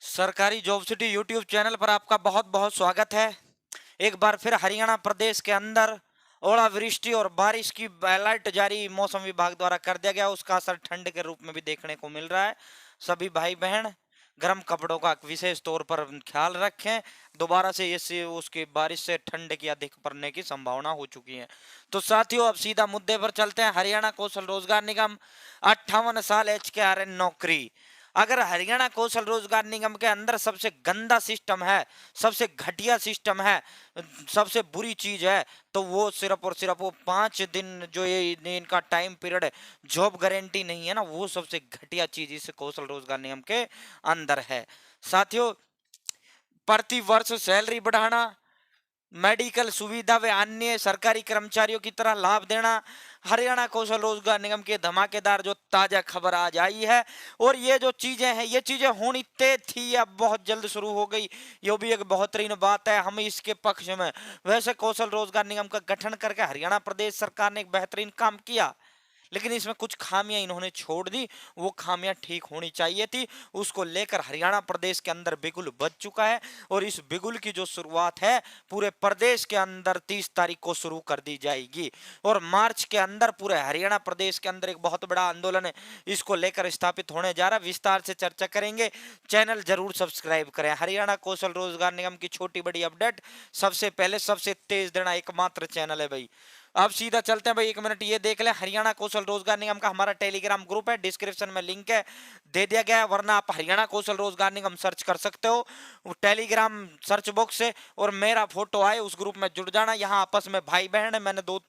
सरकारी job city YouTube channel पर आपका बहुत बहुत स्वागत है। एक बार फिर हरियाणा प्रदेश के अंदर ओलावृष्टि और बारिश की अलर्ट जारी मौसम विभाग द्वारा कर दिया गया। उसका असर ठंड के रूप में भी देखने को मिल रहा है। सभी भाई बहन गर्म कपड़ों का विशेष तौर पर ख्याल रखें। दोबारा से इससे उसकी बारिश से ठंड की अधिक पड़ने की संभावना हो चुकी है। तो साथियों, अब सीधा मुद्दे पर चलते हैं। हरियाणा कौशल रोजगार निगम 58 साल HKRN नौकरी। अगर हरियाणा कौशल रोजगार निगम के अंदर सबसे गंदा सिस्टम है, सबसे घटिया सिस्टम है, सबसे बुरी चीज है, तो वो सिर्फ और सिर्फ वो 5 दिन जो ये इनका टाइम पीरियड है, जॉब गारंटी नहीं है ना, वो सबसे घटिया चीज इस कौशल रोजगार निगम के अंदर है। साथियों, प्रति वर्ष सैलरी बढ़ाना, मेडिकल सुविधा व अन्य सरकारी कर्मचारियों की तरह लाभ देना, हरियाणा कौशल रोजगार निगम की धमाकेदार जो ताजा खबर आज आई है। और ये जो चीजें हैं, ये चीजें होनी तय थी, अब बहुत जल्द शुरू हो गई। ये भी एक बेहतरीन बात है, हम इसके पक्ष में। वैसे कौशल रोजगार निगम का गठन करके हरियाणा प्रदेश सरकार ने एक बेहतरीन काम किया, लेकिन इसमें कुछ खामियां इन्होंने छोड़ दी। वो खामियां ठीक होनी चाहिए थी। उसको लेकर हरियाणा प्रदेश के अंदर बिगुल बज चुका है। और इस बिगुल की जो शुरुआत है पूरे प्रदेश के अंदर 30 तारीख को शुरू कर दी जाएगी। और मार्च के अंदर पूरे हरियाणा प्रदेश के अंदर एक बहुत बड़ा आंदोलन है, इसको लेकर स्थापित होने जा रहा है। विस्तार से चर्चा करेंगे। चैनल जरूर सब्सक्राइब करें। हरियाणा कौशल रोजगार निगम की छोटी बड़ी अपडेट सबसे पहले, सबसे तेज देना एकमात्र चैनल है भाई। अब सीधा चलते हैं भाई, 1 मिनट ये देख ले। हरियाणा कौशल रोजगार निगम का हमारा टेलीग्राम ग्रुप है, डिस्क्रिप्शन में लिंक है, दे दिया गया है। वरना आप हरियाणा कौशल रोजगार निगम सर्च कर सकते हो टेलीग्राम सर्च बॉक्स से, और मेरा फोटो आए उस ग्रुप में जुड़ जाना। यहाँ आपस में भाई बहन है, मैंने 2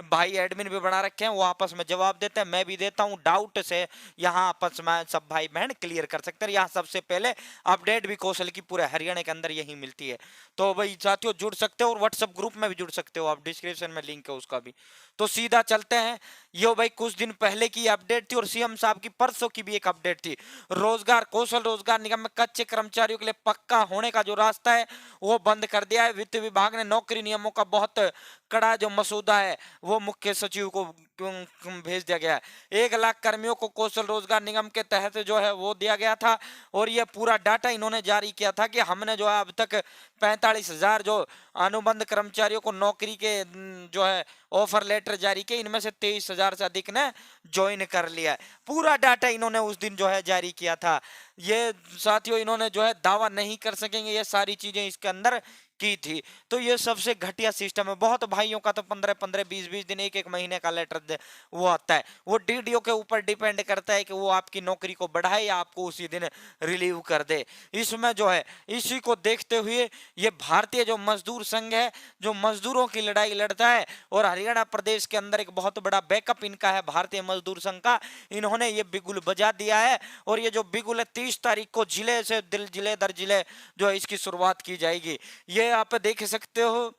भाई एडमिन भी बना रखे हैं, वो आपस में जवाब देते हैं, मैं भी देता हूँ। डाउट से यहाँ आपस में सब भाई बहन क्लियर कर सकते हैं। यहाँ सबसे पहले अपडेट भी कौशल की पूरे हरियाणा के अंदर यही मिलती है। तो भाई साथियों, जुड़ सकते हो और व्हाट्सएप ग्रुप में भी जुड़ सकते हो आप, डिस्क्रिप्शन में लिंक है उसका भी। तो सीधा चलते हैं। यो भाई कुछ दिन पहले की अपडेट थी, और सीएम साहब की परसों की भी एक अपडेट थी। रोजगार कौशल रोजगार निगम में कच्चे कर्मचारियों के लिए पक्का होने का जो रास्ता है वो बंद कर दिया है। वित्त विभाग ने नौकरी नियमों का बहुत कड़ा जो मसूदा है वो मुख्य सचिव को भेज दिया गया है। 1 लाख कर्मियों को कौशल रोजगार निगम के तहत जो है वो दिया गया था। और ये पूरा डाटा इन्होंने जारी किया था कि हमने जो है अब तक 45,000 जो अनुबंध कर्मचारियों को नौकरी के जो है ऑफर लेटर जारी किए, इनमें से 23,000 से अधिक ने ज्वाइन कर लिया है। पूरा डाटा इन्होंने उस दिन जो है जारी किया था। ये साथियों, इन्होंने जो है दावा नहीं कर सकेंगे, ये सारी चीजें इसके अंदर की थी। तो ये सबसे घटिया सिस्टम है। बहुत भाइयों का तो 15-15, 20-20 दिन, 1-1 महीने का लेटर वो आता है। वो डीडीओ के ऊपर डिपेंड करता है कि वो आपकी नौकरी को बढ़ाए या आपको उसी दिन रिलीव कर दे। इसमें जो है, इसी को देखते हुए ये भारतीय जो मजदूर संघ है, जो मजदूरों की लड़ाई लड़ता है, और हरियाणा प्रदेश के अंदर एक बहुत बड़ा बैकअप इनका है भारतीय मजदूर संघ का, इन्होंने ये बिगुल बजा दिया है। और ये जो बिगुल है 30 तारीख को जिले से जिले दर जिले जो है इसकी शुरुआत की जाएगी। ये आप देख सकते हो।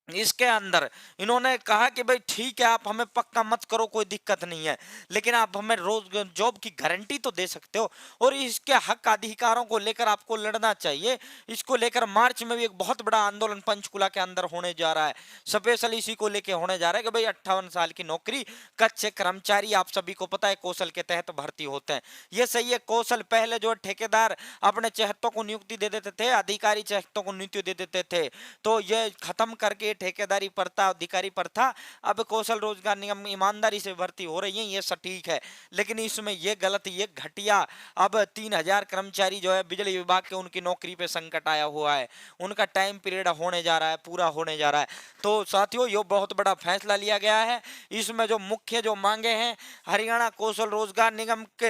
इसके अंदर इन्होंने कहा कि भाई ठीक है, आप हमें पक्का मत करो, कोई दिक्कत नहीं है, लेकिन आप हमें रोज जॉब की गारंटी तो दे सकते हो। और इसके हक अधिकारों को लेकर आपको लड़ना चाहिए। इसको लेकर मार्च में भी एक बहुत बड़ा आंदोलन पंचकुला के अंदर होने जा रहा है। स्पेशल इसी को लेकर होने जा रहा है कि भाई 58 साल की नौकरी, कच्चे कर्मचारी आप सभी को पता है कौशल के तहत भर्ती होते हैं। ये सही है। कौशल पहले जो ठेकेदार अपने चहेतों को नियुक्ति दे देते थे, अधिकारी चहेतों को नियुक्ति दे देते थे, तो ये खत्म करके ठेकेदारी प्रथा, अधिकारी प्रथा, अब कौशल रोजगार निगम ईमानदारी से भर्ती हो रही है, ये सटीक है। लेकिन इसमें ये गलत, ये घटिया। अब 3,000 कर्मचारी जो है बिजली विभाग के, उनकी नौकरी पे संकट आया हुआ है। उनका टाइम पीरियड होने जा रहा है, पूरा होने जा रहा है। तो साथियों, ये बहुत बड़ा फैसला लिया गया है। इसमें जो मुख्य जो मांगे हैं, हरियाणा कौशल रोजगार निगम के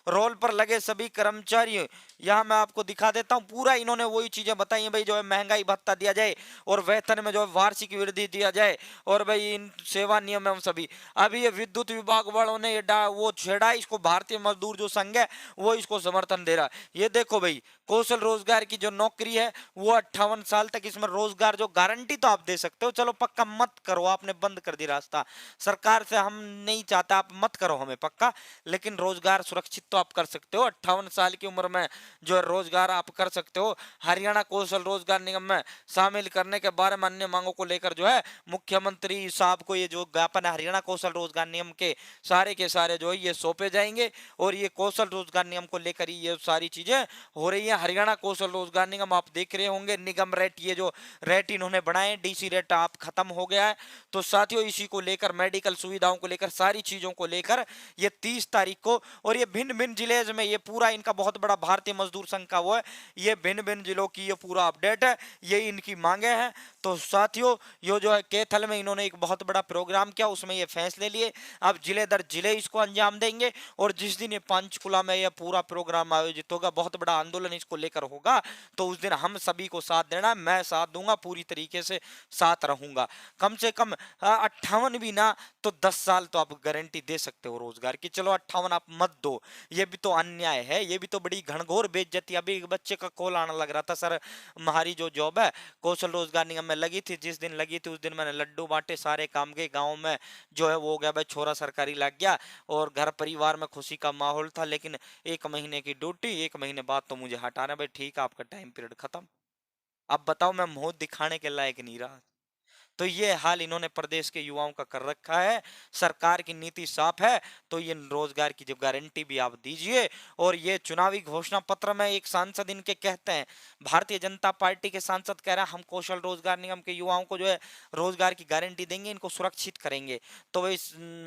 रोल पर लगे सभी कर्मचारी, यहाँ मैं आपको दिखा देता हूँ पूरा। इन्होंने वही चीजें बताई हैं भाई, जो है महंगाई भत्ता दिया जाए, और वेतन में जो है वार्षिक वृद्धि दिया जाए, और भाई इन सेवा नियम एवं सभी। अभी ये विद्युत विभाग वालों ने ये वो छेड़ा, इसको भारतीय मजदूर जो संघ है वो इसको समर्थन दे रहा है। ये देखो भाई, कौशल रोजगार की जो नौकरी है वो 58 साल तक, इसमें रोजगार जो गारंटी तो आप दे सकते हो, चलो पक्का मत करो, आपने बंद कर दी रास्ता सरकार से, हम नहीं चाहता आप मत करो हमें पक्का, लेकिन रोजगार सुरक्षित तो आप कर सकते हो। 58 साल की उम्र में जो है रोजगार आप कर सकते हो। हरियाणा कौशल रोजगार निगम में शामिल करने के बारे में अन्य मांगों मांगों को लेकर जो है मुख्यमंत्री साहब को ये जो ज्ञापन है हरियाणा कौशल रोजगार नियम के सारे जो है ये सौंपे जाएंगे और ये कौशल रोजगार नियम को लेकर ही ये सारी चीजें हो रही है। हरियाणा कौशल रोजगार निगम आप देख रहे होंगे, निगम रेट, ये जो रेट इन्होंने बनाए, डीसी रेट आप खत्म हो गया है। तो साथियों इसी को लेकर, मेडिकल सुविधाओं को लेकर, सारी चीजों को लेकर ये 30 तारीख को, और ये भिन्न भिन्न जिले में ये पूरा इनका बहुत बड़ा भारतीय मजदूर संघ का वो है, ये भिन्न भिन्न जिलों की ये पूरा अपडेट है, ये इनकी मांगे हैं। तो साथियों ये जो है कैथल में इन्होंने एक बहुत बड़ा प्रोग्राम किया, उसमें ये फैसले लिए, अब जिले दर जिले इसको अंजाम देंगे। और जिस दिन ये पंचकुला में ये पूरा प्रोग्राम आयोजित होगा, बहुत बड़ा आंदोलन इसको लेकर होगा, तो उस दिन हम सभी को साथ देना, मैं साथ दूंगा, पूरी तरीके से साथ रहूंगा। कम से कम 58 भी ना तो 10 साल तो आप गारंटी दे सकते हो रोजगार की। चलो 58 आप मत दो, ये भी तो अन्याय है, ये भी तो बड़ी घनघोर बेइज्जती। अभी एक बच्चे का कॉल आना लग रहा था, सर हमारी जो जॉब है कौशल रोजगार निगम में लगी थी, जिस दिन लगी थी उस दिन मैंने लड्डू बांटे, सारे काम के गाँव में जो है वो हो गया भाई, छोरा सरकारी लग गया और घर परिवार में खुशी का माहौल था, लेकिन 1 महीने की ड्यूटी, 1 महीने बाद तो मुझे हटाना, भाई ठीक है आपका टाइम पीरियड खत्म। अब बताओ मैं मुंह दिखाने के लायक नहीं रहा। तो ये हाल इन्होंने प्रदेश के युवाओं का कर रखा है। सरकार की नीति साफ है, तो ये रोजगार की जो गारंटी भी आप दीजिए। और ये चुनावी घोषणा पत्र में एक सांसद इनके कहते हैं, भारतीय जनता पार्टी के सांसद कह रहे हैं हम कौशल रोजगार निगम के युवाओं को जो है रोजगार की गारंटी देंगे, इनको सुरक्षित करेंगे। तो भाई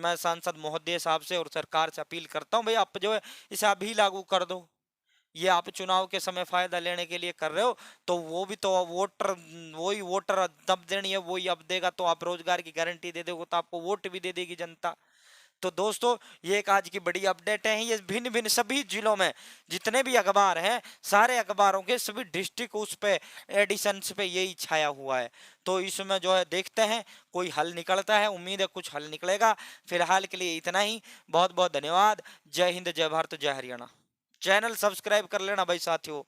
मैं सांसद महोदय साहब से और सरकार से अपील करता हूँ, भाई आप जो है इसे अभी लागू कर दो। ये आप चुनाव के समय फायदा लेने के लिए कर रहे हो, तो वो भी तो वोटर, वही वोटर दब देनी है वही अब देगा, तो आप रोजगार की गारंटी दे दोगे तो आपको वोट भी दे देगी जनता। तो दोस्तों ये एक आज की बड़ी अपडेट है, ये भिन्न भिन्न सभी जिलों में जितने भी अखबार हैं, सारे अखबारों के सभी डिस्ट्रिक्ट उस पे एडिशन पे यही छाया हुआ है। तो इसमें जो है देखते हैं कोई हल निकलता है, उम्मीद है कुछ हल निकलेगा। फिलहाल के लिए इतना ही, बहुत बहुत धन्यवाद। जय हिंद, जय भारत, जय हरियाणा। चैनल सब्सक्राइब कर लेना भाई साथियों।